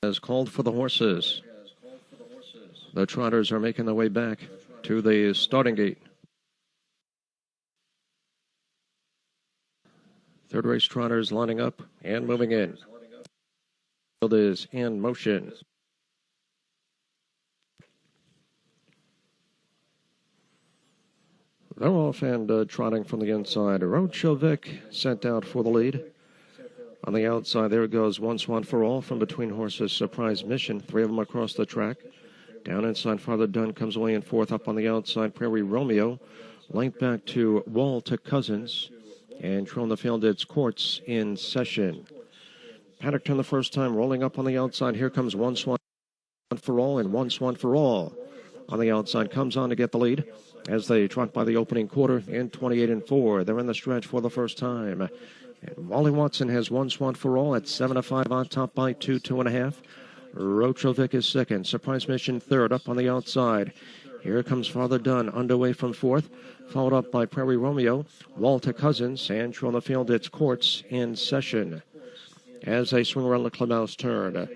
has called for the horses. The trotters are making their way back to the starting gate. Third race trotters lining up and moving in. Field is in motion. They're off and trotting from the inside. Rochovic sent out for the lead. On the outside, there goes Once One for All from between horses. Surprise Mission, three of them across the track. Down inside, Father Dunn comes away in fourth. Up on the outside, Prairie Romeo. Length back to Wall to Cousins. And trailing the field, it's Courts in session. Paddock turned the first time, rolling up on the outside. Here comes Once One for All and Once One for All. On the outside, comes on to get the lead as they trot by the opening quarter in 28-4. They're in the stretch for the first time. And Wally Watson has Once One for All at 7-5 on top by 2.5. Rochovic is second. Surprise Mission third up on the outside. Here comes Father Dunn underway from fourth, followed up by Prairie Romeo, Wall to Cousins, and on the field it's Courts in session as they swing around the clubhouse turn.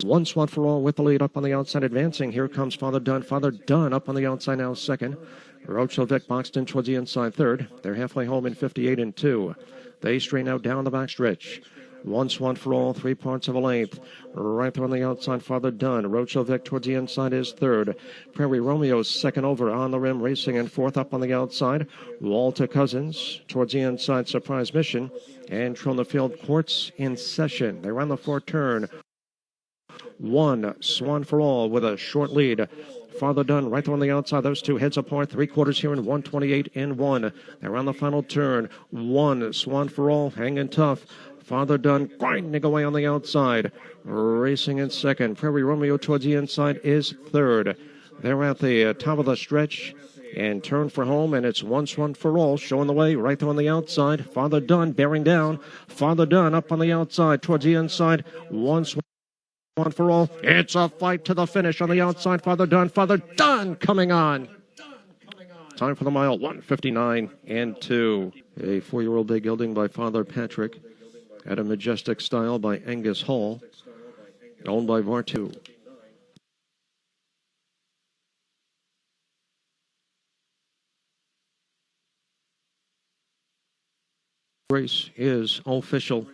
Once One for All with the lead up on the outside advancing. Here comes Father Dunn. Father Dunn up on the outside now second. Rochovic boxed in towards the inside third. They're halfway home in 58-2. They straighten out down the backstretch. Once One for All, 3 parts of a length. Right there on the outside, Father Dunn. Rochovic towards the inside is third. Prairie Romeo's second over on the rim, racing in fourth up on the outside. Wall to Cousins. Towards the inside, Surprise Mission. And from the field, Courts in session. They run the fourth turn. One for All with a short lead. Father Dunn right there on the outside. Those two heads apart. 3/4 here in 128-1. They're on the final turn. One for All hanging tough. Father Dunn grinding away on the outside. Racing in second. Prairie Romeo towards the inside is third. They're at the top of the stretch and turn for home, and it's Once for All showing the way right there on the outside. Father Dunn bearing down. Father Dunn up on the outside towards the inside. Once One for All. It's a fight to the finish on the outside. Father Dunn coming on. Time for the mile, 1:59-2. A 4-year-old day gelding by Father Patrick at a Majestic Style by Angus Hall, owned by Vartu. Race is official.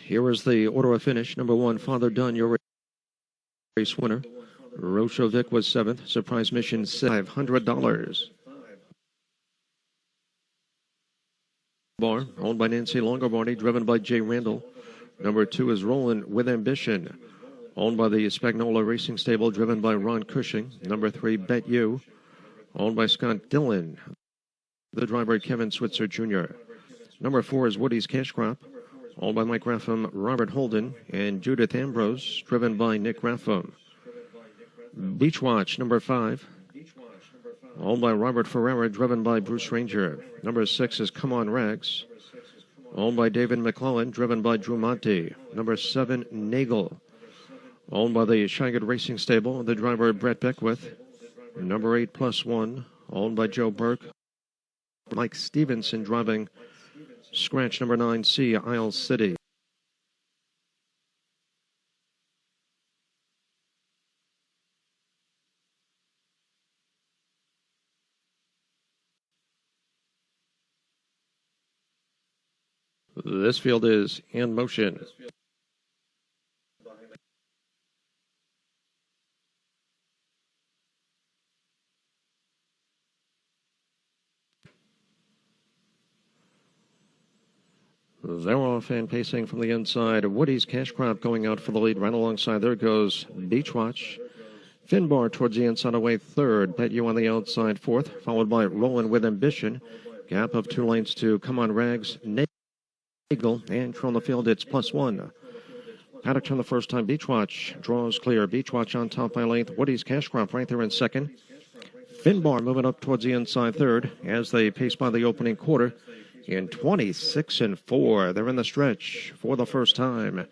Here is the order of finish. Number 1, Father Dunn, your race winner. Rochovic was 7th. Surprise Mission, $500. Bar, owned by Nancy Longobardi, driven by Jay Randall. Number 2 is Roland with Ambition, owned by the Spagnola Racing Stable, driven by Ron Cushing. Number 3, Bet You, owned by Scott Dillon, the driver Kevin Switzer Jr. Number 4 is Woody's Cash Crop, owned by Mike Raffam, Robert Holden, and Judith Ambrose, driven by Nick Raffam. Beach Watch, number 5, owned by Robert Ferrera, driven by Bruce Ranger. Number 6 is Come On Rags, owned by David McClellan, driven by Drew Monte. Number 7, Nagel, owned by the Shigat Racing Stable, the driver Brett Beckwith. Number 8, Plus One, owned by Joe Burke. Mike Stevenson driving scratch number 9, C, Isle City. This field is in motion. They're off and pacing from the inside. Woody's Cash Crop going out for the lead. Right alongside there goes Beach Watch. Finbar towards the inside away third. Bet You on the outside fourth. Followed by Roland with Ambition. Gap of 2 lengths to Come On Rags, Nagel, and from the field it's Plus One. Paddock turn the first time. Beach Watch draws clear. Beach Watch on top by length. Woody's Cash Crop right there in second. Finbar moving up towards the inside third as they pace by the opening quarter. In 26-4, they're in the stretch for the first time.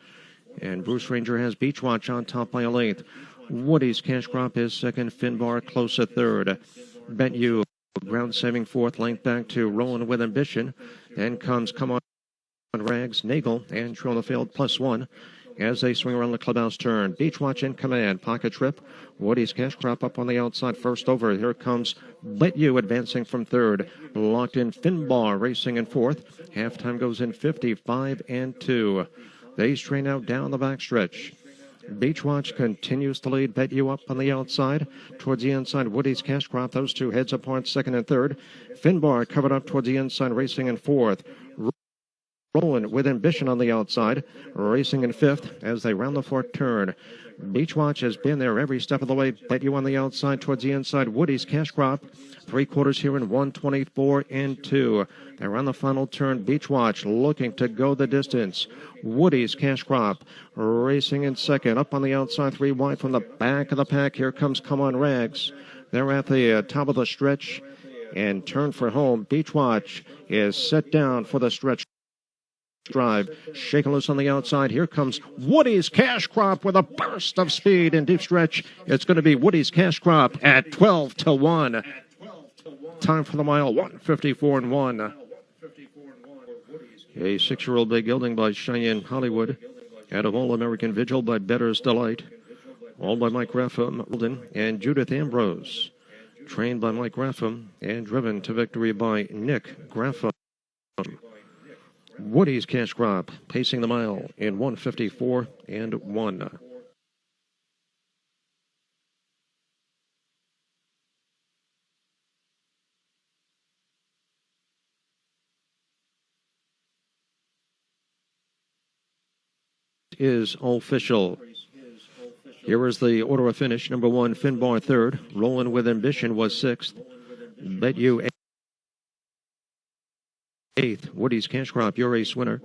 And Bruce Ranger has Beach Watch on top by a length. Woody's Cash Crop is second. Finbar close at third. Bet You ground saving fourth. Length back to Roland with Ambition. Then comes Come On Rags, Nagel, and trail the field +1 as they swing around the clubhouse turn. Beach Watch in command. Pocket Trip. Woody's Cash Crop up on the outside. First over. Here comes Bet You advancing from third. Locked in Finbar racing in fourth. Halftime goes in 55-2. They strain out down the backstretch. Beach Watch continues to lead. Bet You up on the outside. Towards the inside, Woody's Cash Crop. Those two heads apart, second and third. Finbar covered up towards the inside, racing in fourth. Rolling with Ambition on the outside, racing in fifth as they round the fourth turn. Beach Watch has been there every step of the way. Bet You on the outside, towards the inside, Woody's Cash Crop. 3/4 here in 124-2. They're on the final turn. Beach Watch looking to go the distance. Woody's Cash Crop racing in second. Up on the outside, 3 wide from the back of the pack. Here comes Come On Rags. They're at the top of the stretch and turn for home. Beach Watch is set down for the stretch drive. Shaking loose on the outside. Here comes Woody's Cash Crop with a burst of speed in deep stretch. It's going to be Woody's Cash Crop at 12-1. Time for the mile, 154-1. A 6-year-old big gelding by Cheyenne Hollywood. Out of All American Vigil by Better's Delight. All by Mike Raffam and Judith Ambrose. Trained by Mike Raffam and driven to victory by Nick Graffam. Woody's Cash Crop pacing the mile in 154-1. Is official. Here is the order of finish. Number 1, Finbar third. Rolling with Ambition was sixth. Bet You eighth. Woody's Cash Crop, your ace winner.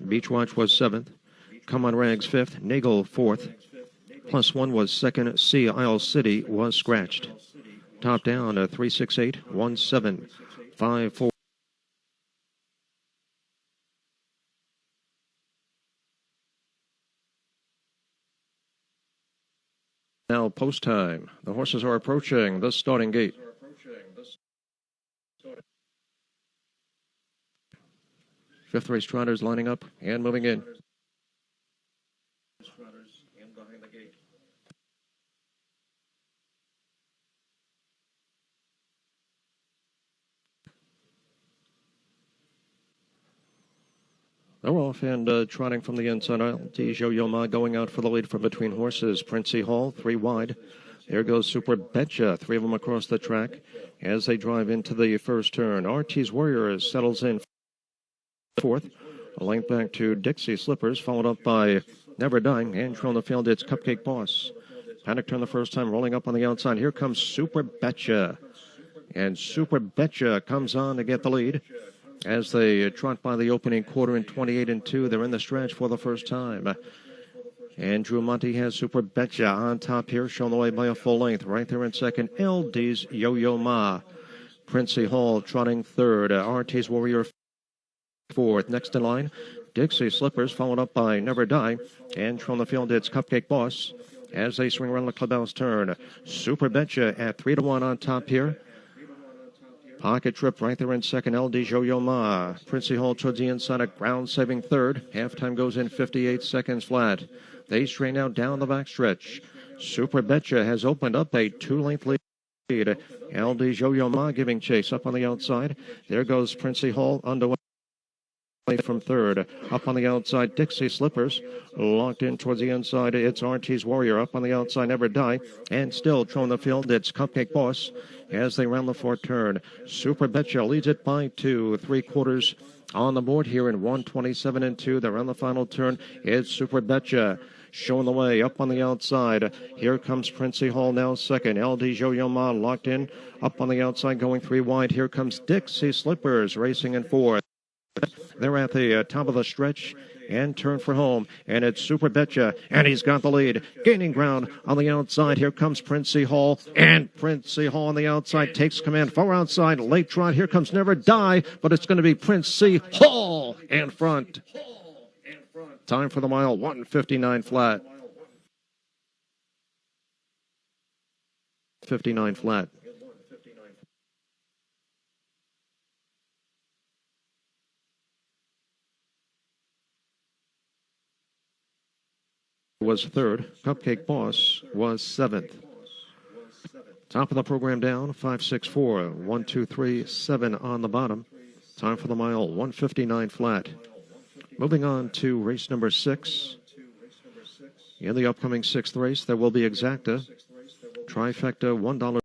Beach Watch was seventh. Come On Rags fifth. Nagel fourth. +1 was second. Sea Isle City was scratched. Top down 368-1754. Now post time. The horses are approaching the starting gate. Fifth race trotters lining up and moving in. They're off and trotting from the inside aisle. Tijo Yoma going out for the lead from between horses. Princey Hall, 3 wide. There goes Super Betcha, 3 of them across the track as they drive into the first turn. Artie's Warrior settles in fourth. A length back to Dixie Slippers, followed up by Never Dying. And on the field, it's Cupcake Boss. Panic turn the first time, rolling up on the outside. Here comes Super Betcha. And Super Betcha comes on to get the lead. As they trot by the opening quarter in 28-2, they're in the stretch for the first time. Andrew Monty has Super Betcha on top here, shown the way by a full length. Right there in second, LD's Yo-Yo Ma. Princey Hall trotting third. RT's Warrior fourth. Next in line, Dixie Slippers, followed up by Never Die. And from the field, it's Cupcake Boss. As they swing around the clubhouse turn, Super Betcha at 3-1 on top here. Pocket Trip right there in second. LD Yo-Yo Ma. Princey Hall towards the inside, a ground-saving third. Halftime goes in 58 seconds flat. They strain out down the backstretch. Super Betcha has opened up a 2-length lead. LD Yo-Yo Ma giving chase up on the outside. There goes Princey Hall underway from third. Up on the outside, Dixie Slippers. Locked in towards the inside, it's RT's Warrior. Up on the outside, Never Die. And still trolling the field, it's Cupcake Boss. As they round the fourth turn, Super Betcha leads it by 2. 3/4 on the board here in 127-2. They're on the final turn. It's Super Betcha showing the way up on the outside. Here comes Princey Hall now second. LD Yo-Yo Ma locked in. Up on the outside going 3 wide. Here comes Dixie Slippers racing in fourth. They're at the top of the stretch and turn for home. And it's Super Betcha, and he's got the lead. Gaining ground on the outside. Here comes Princey Hall, and Princey Hall on the outside takes command. Far outside, late trot. Here comes Never Die, but it's going to be Princey Hall in front. Time for the mile, 1:59 flat. 59 flat. was third. Cupcake Boss was seventh. Top of the program down, 564, 1, 2, 3, 7 on the bottom. Time for the mile, 159 flat. Moving on to race number 6. In the upcoming 6th race, there will be exacta, trifecta, $1